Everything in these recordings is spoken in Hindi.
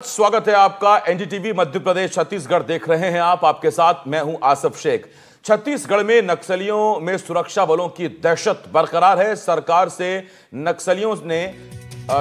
स्वागत है आपका। एनडीटीवी मध्य प्रदेश छत्तीसगढ़ देख रहे हैं आप। आपके साथ मैं हूं आसिफ शेख। छत्तीसगढ़ में नक्सलियों में सुरक्षा बलों की दहशत बरकरार है। सरकार से नक्सलियों ने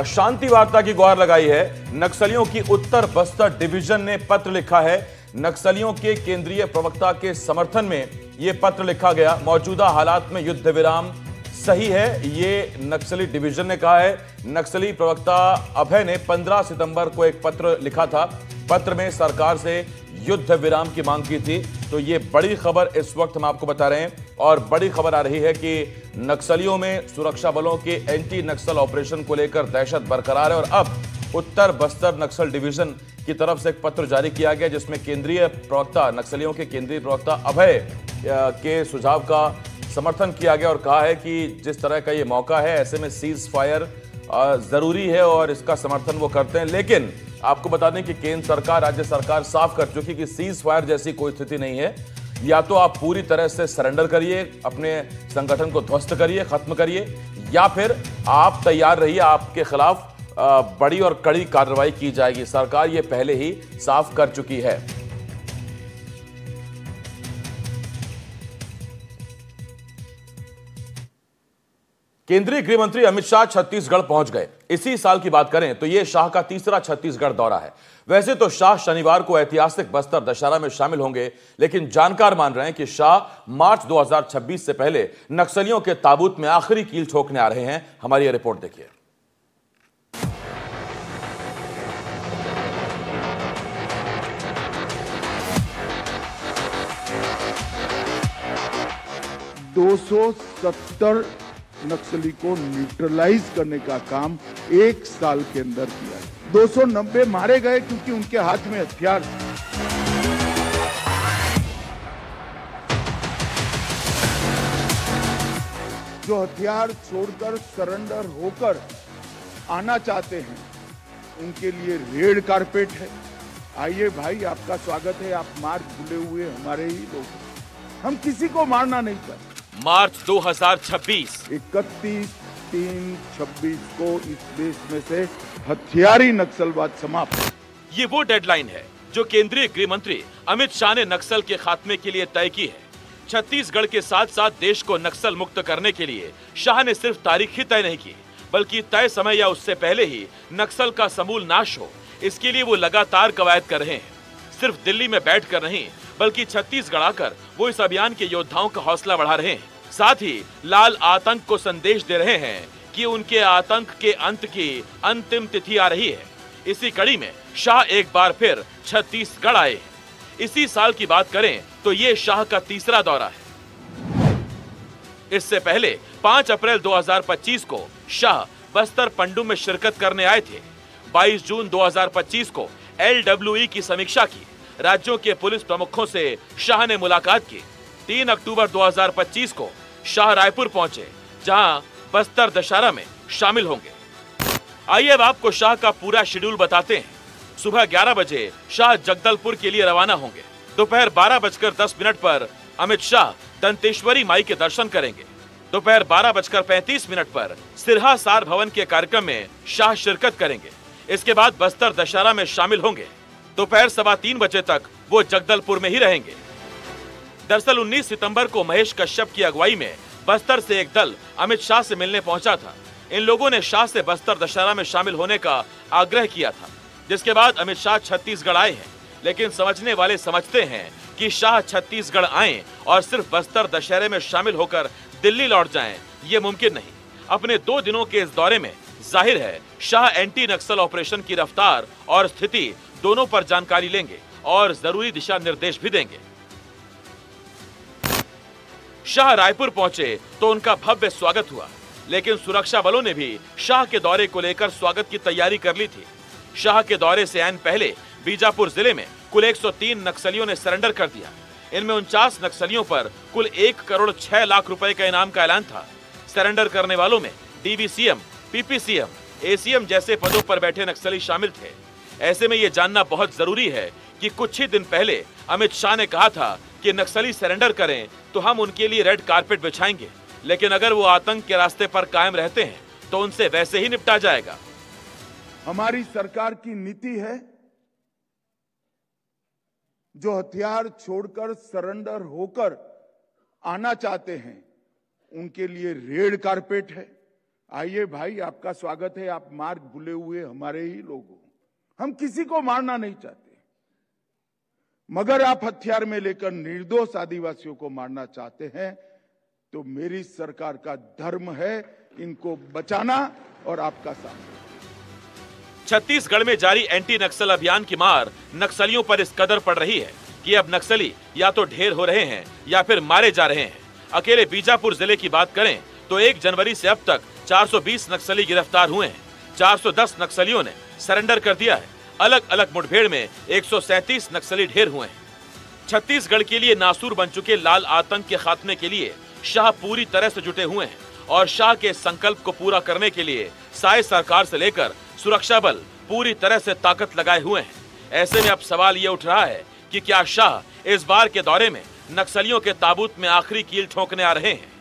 शांति वार्ता की गुहार लगाई है। नक्सलियों की उत्तर बस्तर डिवीजन ने पत्र लिखा है। नक्सलियों के केंद्रीय प्रवक्ता के समर्थन में यह पत्र लिखा गया। मौजूदा हालात में युद्ध विराम सही है, ये नक्सली डिवीजन ने कहा है। नक्सली प्रवक्ता अभय ने 15 सितंबर को एक पत्र लिखा था। पत्र में सरकार से युद्ध विराम की मांग की थी। तो ये बड़ी खबर इस वक्त हम आपको बता रहे हैं और बड़ी खबर आ रही है कि नक्सलियों में सुरक्षा बलों के एंटी नक्सल ऑपरेशन को लेकर दहशत बरकरार है। और अब उत्तर बस्तर नक्सल डिवीजन की तरफ से एक पत्र जारी किया गया जिसमें केंद्रीय प्रवक्ता, नक्सलियों के केंद्रीय प्रवक्ता अभय के सुझाव का समर्थन किया गया और कहा है कि जिस तरह का ये मौका है ऐसे में सीज फायर जरूरी है और इसका समर्थन वो करते हैं। लेकिन आपको बता दें कि केंद्र सरकार, राज्य सरकार साफ कर चुकी कि सीज फायर जैसी कोई स्थिति नहीं है। या तो आप पूरी तरह से सरेंडर करिए, अपने संगठन को ध्वस्त करिए, खत्म करिए, या फिर आप तैयार रहिए, आपके खिलाफ बड़ी और कड़ी कार्रवाई की जाएगी। सरकार ये पहले ही साफ कर चुकी है। केंद्रीय गृह मंत्री अमित शाह छत्तीसगढ़ पहुंच गए। इसी साल की बात करें तो यह शाह का तीसरा छत्तीसगढ़ दौरा है। वैसे तो शाह शनिवार को ऐतिहासिक बस्तर दशहरा में शामिल होंगे, लेकिन जानकार मान रहे हैं कि शाह मार्च 2026 से पहले नक्सलियों के ताबूत में आखिरी कील ठोकने आ रहे हैं। हमारी यह रिपोर्ट देखिए। $270 नक्सली को न्यूट्रलाइज करने का काम 1 साल के अंदर किया। 290 मारे गए क्योंकि उनके हाथ में हथियार। जो हथियार छोड़कर सरेंडर होकर आना चाहते हैं उनके लिए रेड कारपेट है। आइए भाई, आपका स्वागत है। आप मार भूले हुए हमारे ही लोग, हम किसी को मारना नहीं चाहते। मार्च 2026 31/3/26 को इस देश में से हथियारी नक्सलवाद समाप्त। ये वो डेडलाइन है जो केंद्रीय गृह मंत्री अमित शाह ने नक्सल के खात्मे के लिए तय की है। छत्तीसगढ़ के साथ साथ देश को नक्सल मुक्त करने के लिए शाह ने सिर्फ तारीख ही तय नहीं की, बल्कि तय समय या उससे पहले ही नक्सल का समूल नाश हो, इसके लिए वो लगातार कवायद कर रहे हैं। सिर्फ दिल्ली में बैठकर नहीं, बल्कि छत्तीसगढ़ आकर वो इस अभियान के योद्धाओं का हौसला बढ़ा रहे हैं। साथ ही लाल आतंक को संदेश दे रहे हैं कि उनके आतंक के अंत की अंतिम तिथि आ रही है। इसी कड़ी में शाह एक बार फिर छत्तीसगढ़ आए। इसी साल की बात करें तो ये शाह का तीसरा दौरा है। इससे पहले 5 अप्रैल 2025 को शाह बस्तर पंडू में शिरकत करने आए थे। 22 जून 2025 को LWE की समीक्षा की। राज्यों के पुलिस प्रमुखों से शाह ने मुलाकात की। 3 अक्टूबर 2025 को शाह रायपुर पहुंचे, जहां बस्तर दशहरा में शामिल होंगे। आइए अब आपको शाह का पूरा शेड्यूल बताते हैं। सुबह 11 बजे शाह जगदलपुर के लिए रवाना होंगे। दोपहर 12:10 पर अमित शाह दंतेश्वरी माई के दर्शन करेंगे। दोपहर 12:35 पर सिरहा सार भवन के कार्यक्रम में शाह शिरकत करेंगे। इसके बाद बस्तर दशहरा में शामिल होंगे। दोपहर 3:15 बजे तक वो जगदलपुर में ही रहेंगे। दरअसल 19 सितंबर को महेश कश्यप की अगुवाई में बस्तर से एक दल अमित शाह से मिलने पहुंचा था। इन लोगों ने शाह से बस्तर दशहरा में शामिल होने का आग्रह किया था, जिसके बाद अमित शाह छत्तीसगढ़ आए हैं। लेकिन समझने वाले समझते हैं कि शाह छत्तीसगढ़ आए और सिर्फ बस्तर दशहरे में शामिल होकर दिल्ली लौट जाएं, ये मुमकिन नहीं। अपने 2 दिनों के इस दौरे में जाहिर है शाह एंटी नक्सल ऑपरेशन की रफ्तार और स्थिति दोनों पर जानकारी लेंगे और जरूरी दिशा निर्देश भी देंगे। शाह रायपुर पहुंचे तो उनका भव्य स्वागत हुआ, लेकिन सुरक्षा बलों ने भी शाह के दौरे को लेकर स्वागत की तैयारी कर ली थी। शाह के दौरे से ऐन पहले बीजापुर जिले में कुल 103 नक्सलियों ने सरेंडर कर दिया। इनमें 49 नक्सलियों पर कुल 1 करोड़ 6 लाख रुपए का इनाम का ऐलान था। सरेंडर करने वालों में DVCM, PPCM, ACM जैसे पदों पर बैठे नक्सली शामिल थे। ऐसे में ये जानना बहुत जरूरी है कि कुछ ही दिन पहले अमित शाह ने कहा था कि नक्सली सरेंडर करें तो हम उनके लिए रेड कारपेट बिछाएंगे, लेकिन अगर वो आतंक के रास्ते पर कायम रहते हैं तो उनसे वैसे ही निपटा जाएगा। हमारी सरकार की नीति है जो हथियार छोड़कर सरेंडर होकर आना चाहते हैं उनके लिए रेड कारपेट है। आइए भाई, आपका स्वागत है। आप मार भूले हुए हमारे ही लोग हो। हम किसी को मारना नहीं चाहते, मगर आप हथियार में लेकर निर्दोष आदिवासियों को मारना चाहते हैं तो मेरी सरकार का धर्म है इनको बचाना और आपका साथ। छत्तीसगढ़ में जारी एंटी नक्सल अभियान की मार नक्सलियों पर इस कदर पड़ रही है कि अब नक्सली या तो ढेर हो रहे हैं या फिर मारे जा रहे हैं। अकेले बीजापुर जिले की बात करें तो 1 जनवरी से अब तक 420 नक्सली गिरफ्तार हुए हैं। 410 नक्सलियों ने सरेंडर कर दिया है। अलग अलग मुठभेड़ में 137 नक्सली ढेर हुए हैं। छत्तीसगढ़ के लिए नासूर बन चुके लाल आतंक के खात्मे के लिए शाह पूरी तरह से जुटे हुए हैं और शाह के संकल्प को पूरा करने के लिए साय सरकार से लेकर सुरक्षा बल पूरी तरह से ताकत लगाए हुए हैं। ऐसे में अब सवाल ये उठ रहा है कि क्या शाह इस बार के दौरे में नक्सलियों के ताबूत में आखिरी कील ठोकने आ रहे हैं।